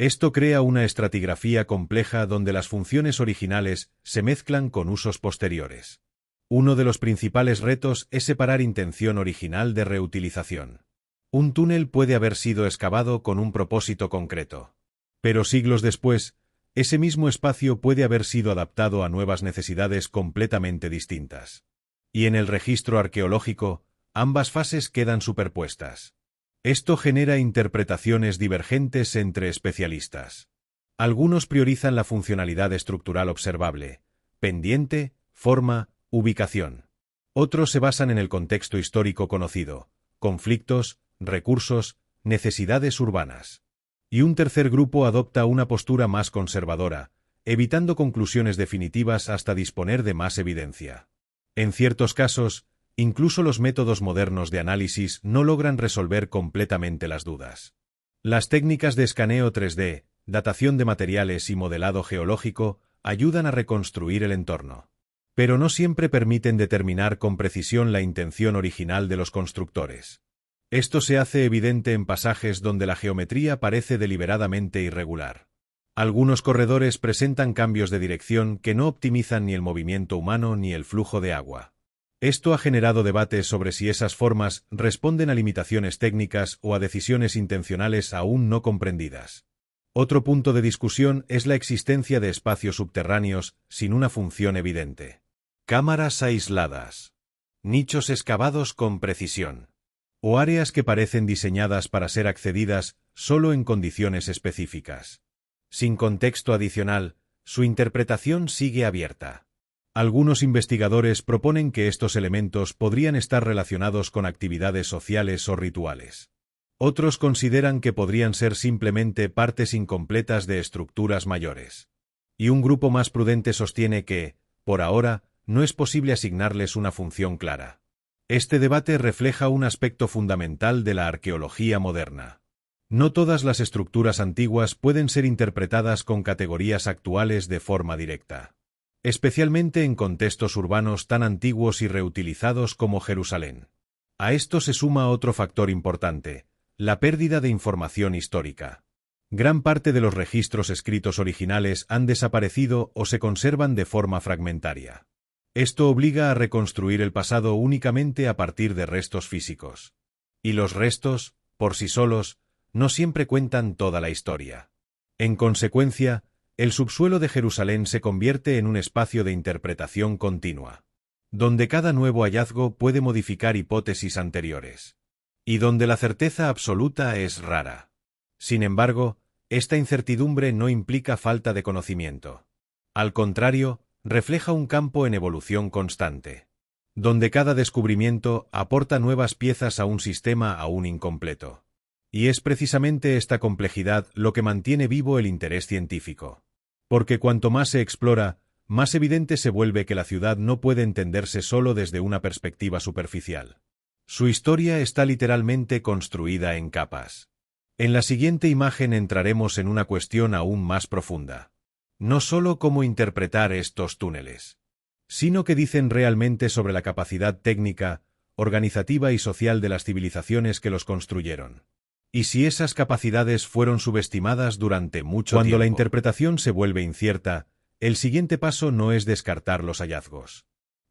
Esto crea una estratigrafía compleja donde las funciones originales se mezclan con usos posteriores. Uno de los principales retos es separar intención original de reutilización. Un túnel puede haber sido excavado con un propósito concreto. Pero siglos después, ese mismo espacio puede haber sido adaptado a nuevas necesidades completamente distintas. Y en el registro arqueológico, ambas fases quedan superpuestas. Esto genera interpretaciones divergentes entre especialistas. Algunos priorizan la funcionalidad estructural observable, pendiente, forma, ubicación. Otros se basan en el contexto histórico conocido, conflictos, recursos, necesidades urbanas. Y un tercer grupo adopta una postura más conservadora, evitando conclusiones definitivas hasta disponer de más evidencia. En ciertos casos, incluso los métodos modernos de análisis no logran resolver completamente las dudas. Las técnicas de escaneo 3D, datación de materiales y modelado geológico ayudan a reconstruir el entorno. Pero no siempre permiten determinar con precisión la intención original de los constructores. Esto se hace evidente en pasajes donde la geometría parece deliberadamente irregular. Algunos corredores presentan cambios de dirección que no optimizan ni el movimiento humano ni el flujo de agua. Esto ha generado debates sobre si esas formas responden a limitaciones técnicas o a decisiones intencionales aún no comprendidas. Otro punto de discusión es la existencia de espacios subterráneos sin una función evidente. Cámaras aisladas. Nichos excavados con precisión. o áreas que parecen diseñadas para ser accedidas solo en condiciones específicas. Sin contexto adicional, su interpretación sigue abierta. Algunos investigadores proponen que estos elementos podrían estar relacionados con actividades sociales o rituales. Otros consideran que podrían ser simplemente partes incompletas de estructuras mayores. Y un grupo más prudente sostiene que, por ahora, no es posible asignarles una función clara. Este debate refleja un aspecto fundamental de la arqueología moderna. No todas las estructuras antiguas pueden ser interpretadas con categorías actuales de forma directa, especialmente en contextos urbanos tan antiguos y reutilizados como Jerusalén. A esto se suma otro factor importante: la pérdida de información histórica. Gran parte de los registros escritos originales han desaparecido o se conservan de forma fragmentaria. Esto obliga a reconstruir el pasado únicamente a partir de restos físicos. Y los restos, por sí solos, no siempre cuentan toda la historia. En consecuencia, el subsuelo de Jerusalén se convierte en un espacio de interpretación continua, donde cada nuevo hallazgo puede modificar hipótesis anteriores, y donde la certeza absoluta es rara. Sin embargo, esta incertidumbre no implica falta de conocimiento. Al contrario, refleja un campo en evolución constante, donde cada descubrimiento aporta nuevas piezas a un sistema aún incompleto. Y es precisamente esta complejidad lo que mantiene vivo el interés científico. Porque cuanto más se explora, más evidente se vuelve que la ciudad no puede entenderse solo desde una perspectiva superficial. Su historia está literalmente construida en capas. En la siguiente imagen entraremos en una cuestión aún más profunda. No solo cómo interpretar estos túneles, sino qué dicen realmente sobre la capacidad técnica, organizativa y social de las civilizaciones que los construyeron. Y si esas capacidades fueron subestimadas durante mucho tiempo. Cuando la interpretación se vuelve incierta, el siguiente paso no es descartar los hallazgos.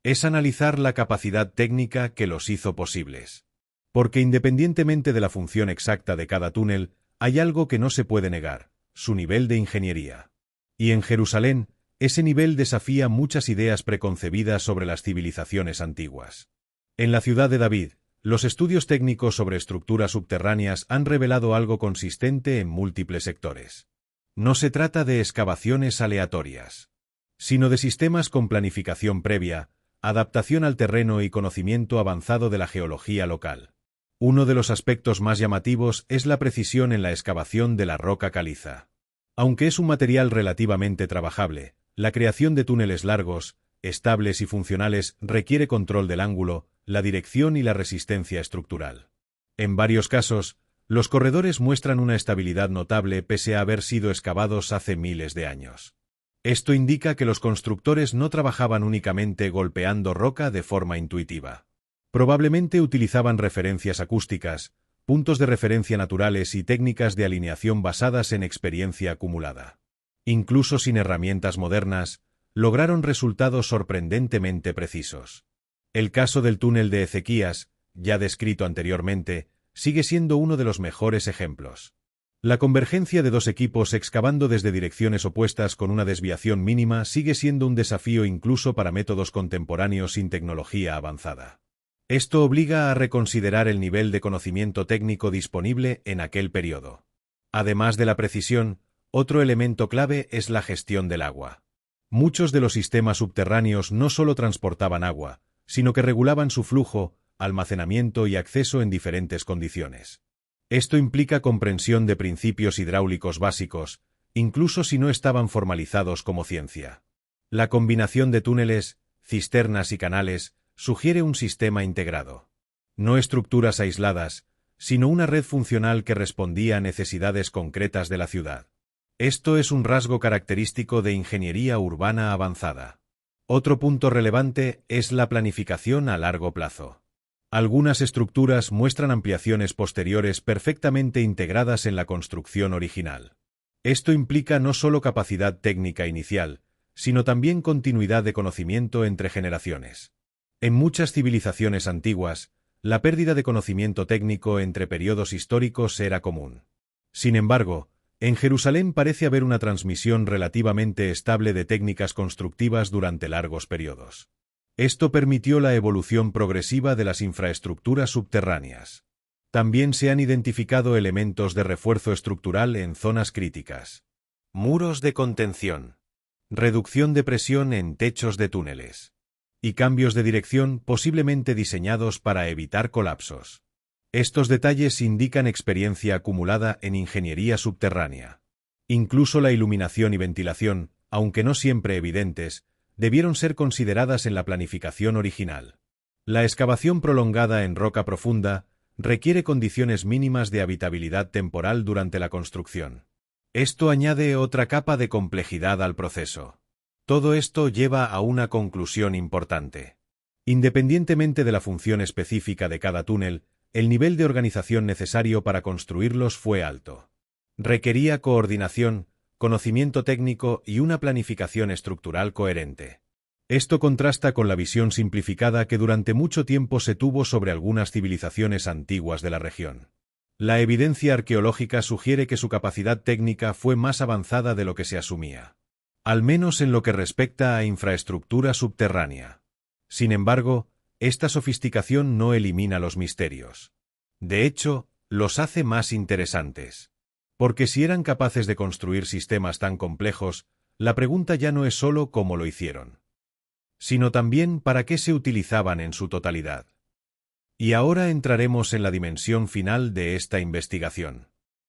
Es analizar la capacidad técnica que los hizo posibles. Porque independientemente de la función exacta de cada túnel, hay algo que no se puede negar: su nivel de ingeniería. Y en Jerusalén, ese nivel desafía muchas ideas preconcebidas sobre las civilizaciones antiguas. En la ciudad de David, los estudios técnicos sobre estructuras subterráneas han revelado algo consistente en múltiples sectores. No se trata de excavaciones aleatorias, sino de sistemas con planificación previa, adaptación al terreno y conocimiento avanzado de la geología local. Uno de los aspectos más llamativos es la precisión en la excavación de la roca caliza. Aunque es un material relativamente trabajable, la creación de túneles largos, estables y funcionales requiere control del ángulo, la dirección y la resistencia estructural. En varios casos, los corredores muestran una estabilidad notable pese a haber sido excavados hace miles de años. Esto indica que los constructores no trabajaban únicamente golpeando roca de forma intuitiva. Probablemente utilizaban referencias acústicas, puntos de referencia naturales y técnicas de alineación basadas en experiencia acumulada. Incluso sin herramientas modernas, lograron resultados sorprendentemente precisos. El caso del túnel de Ezequías, ya descrito anteriormente, sigue siendo uno de los mejores ejemplos. La convergencia de dos equipos excavando desde direcciones opuestas con una desviación mínima sigue siendo un desafío incluso para métodos contemporáneos sin tecnología avanzada. Esto obliga a reconsiderar el nivel de conocimiento técnico disponible en aquel periodo. Además de la precisión, otro elemento clave es la gestión del agua. Muchos de los sistemas subterráneos no solo transportaban agua, sino que regulaban su flujo, almacenamiento y acceso en diferentes condiciones. Esto implica comprensión de principios hidráulicos básicos, incluso si no estaban formalizados como ciencia. La combinación de túneles, cisternas y canales sugiere un sistema integrado. No estructuras aisladas, sino una red funcional que respondía a necesidades concretas de la ciudad. Esto es un rasgo característico de ingeniería urbana avanzada. Otro punto relevante es la planificación a largo plazo. Algunas estructuras muestran ampliaciones posteriores perfectamente integradas en la construcción original. Esto implica no solo capacidad técnica inicial, sino también continuidad de conocimiento entre generaciones. En muchas civilizaciones antiguas, la pérdida de conocimiento técnico entre periodos históricos era común. Sin embargo, en Jerusalén parece haber una transmisión relativamente estable de técnicas constructivas durante largos periodos. Esto permitió la evolución progresiva de las infraestructuras subterráneas. También se han identificado elementos de refuerzo estructural en zonas críticas. Muros de contención. Reducción de presión en techos de túneles. Y cambios de dirección posiblemente diseñados para evitar colapsos. Estos detalles indican experiencia acumulada en ingeniería subterránea. Incluso la iluminación y ventilación, aunque no siempre evidentes, debieron ser consideradas en la planificación original. La excavación prolongada en roca profunda requiere condiciones mínimas de habitabilidad temporal durante la construcción. Esto añade otra capa de complejidad al proceso. Todo esto lleva a una conclusión importante. Independientemente de la función específica de cada túnel, el nivel de organización necesario para construirlos fue alto. Requería coordinación, conocimiento técnico y una planificación estructural coherente. Esto contrasta con la visión simplificada que durante mucho tiempo se tuvo sobre algunas civilizaciones antiguas de la región. La evidencia arqueológica sugiere que su capacidad técnica fue más avanzada de lo que se asumía, al menos en lo que respecta a infraestructura subterránea. Sin embargo, esta sofisticación no elimina los misterios. De hecho, los hace más interesantes. Porque si eran capaces de construir sistemas tan complejos, la pregunta ya no es solo cómo lo hicieron, sino también para qué se utilizaban en su totalidad. Y ahora entraremos en la dimensión final de esta investigación.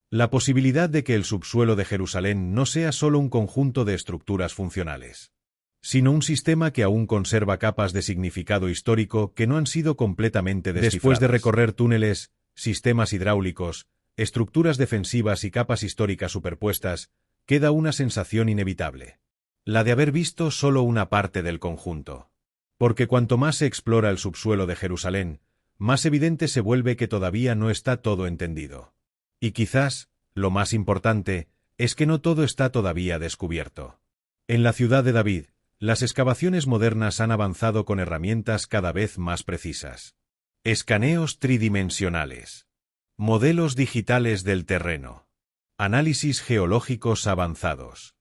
La posibilidad de que el subsuelo de Jerusalén no sea solo un conjunto de estructuras funcionales, sino un sistema que aún conserva capas de significado histórico que no han sido completamente descifradas. Después de recorrer túneles, sistemas hidráulicos, estructuras defensivas y capas históricas superpuestas, queda una sensación inevitable: la de haber visto solo una parte del conjunto. Porque cuanto más se explora el subsuelo de Jerusalén, más evidente se vuelve que todavía no está todo entendido. Y quizás, lo más importante, es que no todo está todavía descubierto. En la ciudad de David, las excavaciones modernas han avanzado con herramientas cada vez más precisas. Escaneos tridimensionales. Modelos digitales del terreno. Análisis geológicos avanzados.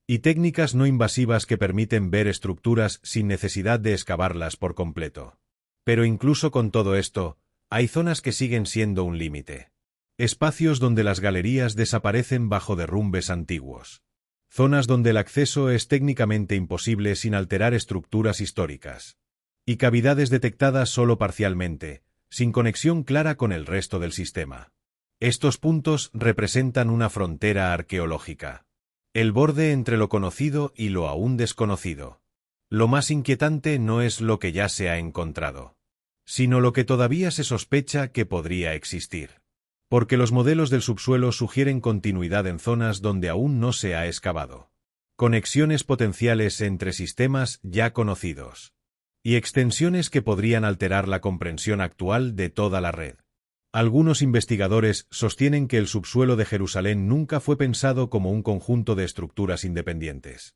Y técnicas no invasivas que permiten ver estructuras sin necesidad de excavarlas por completo. Pero incluso con todo esto, hay zonas que siguen siendo un límite. Espacios donde las galerías desaparecen bajo derrumbes antiguos. Zonas donde el acceso es técnicamente imposible sin alterar estructuras históricas. Y cavidades detectadas solo parcialmente, sin conexión clara con el resto del sistema. Estos puntos representan una frontera arqueológica. El borde entre lo conocido y lo aún desconocido. Lo más inquietante no es lo que ya se ha encontrado, sino lo que todavía se sospecha que podría existir. Porque los modelos del subsuelo sugieren continuidad en zonas donde aún no se ha excavado. Conexiones potenciales entre sistemas ya conocidos. Y extensiones que podrían alterar la comprensión actual de toda la red. Algunos investigadores sostienen que el subsuelo de Jerusalén nunca fue pensado como un conjunto de estructuras independientes,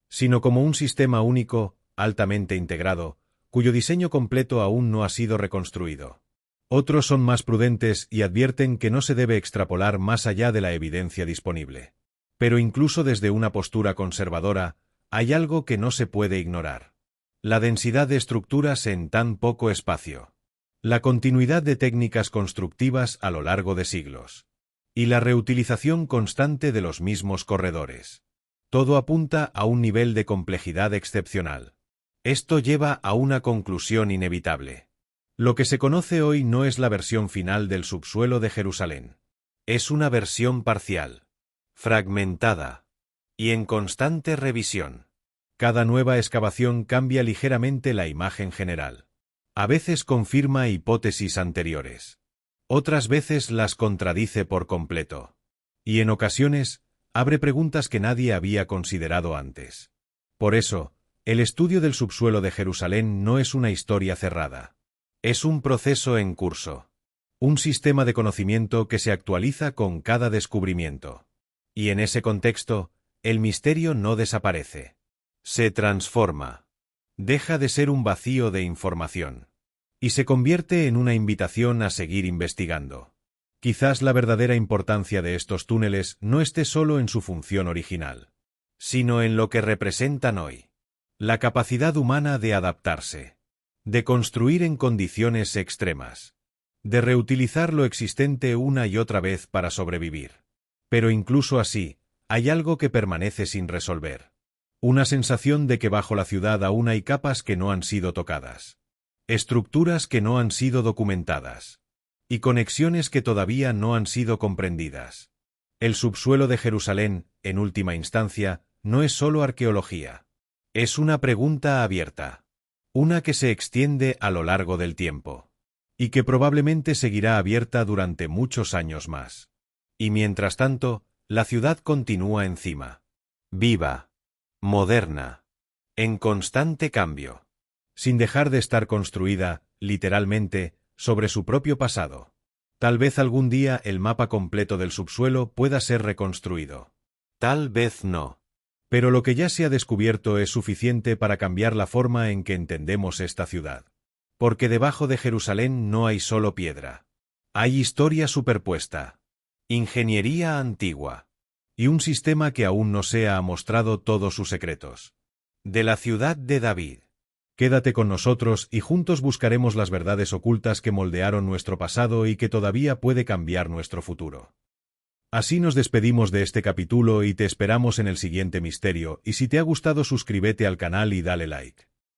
sino como un sistema único, altamente integrado, cuyo diseño completo aún no ha sido reconstruido. Otros son más prudentes y advierten que no se debe extrapolar más allá de la evidencia disponible. Pero incluso desde una postura conservadora, hay algo que no se puede ignorar: la densidad de estructuras en tan poco espacio, la continuidad de técnicas constructivas a lo largo de siglos, y la reutilización constante de los mismos corredores. Todo apunta a un nivel de complejidad excepcional. Esto lleva a una conclusión inevitable. Lo que se conoce hoy no es la versión final del subsuelo de Jerusalén. Es una versión parcial, fragmentada, y en constante revisión. Cada nueva excavación cambia ligeramente la imagen general. A veces confirma hipótesis anteriores. Otras veces las contradice por completo. Y en ocasiones, abre preguntas que nadie había considerado antes. Por eso, el estudio del subsuelo de Jerusalén no es una historia cerrada. Es un proceso en curso. Un sistema de conocimiento que se actualiza con cada descubrimiento. Y en ese contexto, el misterio no desaparece. Se transforma. Deja de ser un vacío de información. Y se convierte en una invitación a seguir investigando. Quizás la verdadera importancia de estos túneles no esté solo en su función original, sino en lo que representan hoy. La capacidad humana de adaptarse. De construir en condiciones extremas. de reutilizar lo existente una y otra vez para sobrevivir. Pero incluso así, hay algo que permanece sin resolver. Una sensación de que bajo la ciudad aún hay capas que no han sido tocadas. Estructuras que no han sido documentadas. Y conexiones que todavía no han sido comprendidas. El subsuelo de Jerusalén, en última instancia, no es solo arqueología. Es una pregunta abierta. Una que se extiende a lo largo del tiempo. Y que probablemente seguirá abierta durante muchos años más. Y mientras tanto, la ciudad continúa encima. Viva. Moderna. En constante cambio. Sin dejar de estar construida, literalmente, sobre su propio pasado. Tal vez algún día el mapa completo del subsuelo pueda ser reconstruido. Tal vez no. Pero lo que ya se ha descubierto es suficiente para cambiar la forma en que entendemos esta ciudad. Porque debajo de Jerusalén no hay solo piedra. Hay historia superpuesta. Ingeniería antigua. Y un sistema que aún no se ha mostrado todos sus secretos. De la ciudad de David. Quédate con nosotros y juntos buscaremos las verdades ocultas que moldearon nuestro pasado y que todavía puede cambiar nuestro futuro. Así nos despedimos de este capítulo y te esperamos en el siguiente misterio, y si te ha gustado suscríbete al canal y dale like.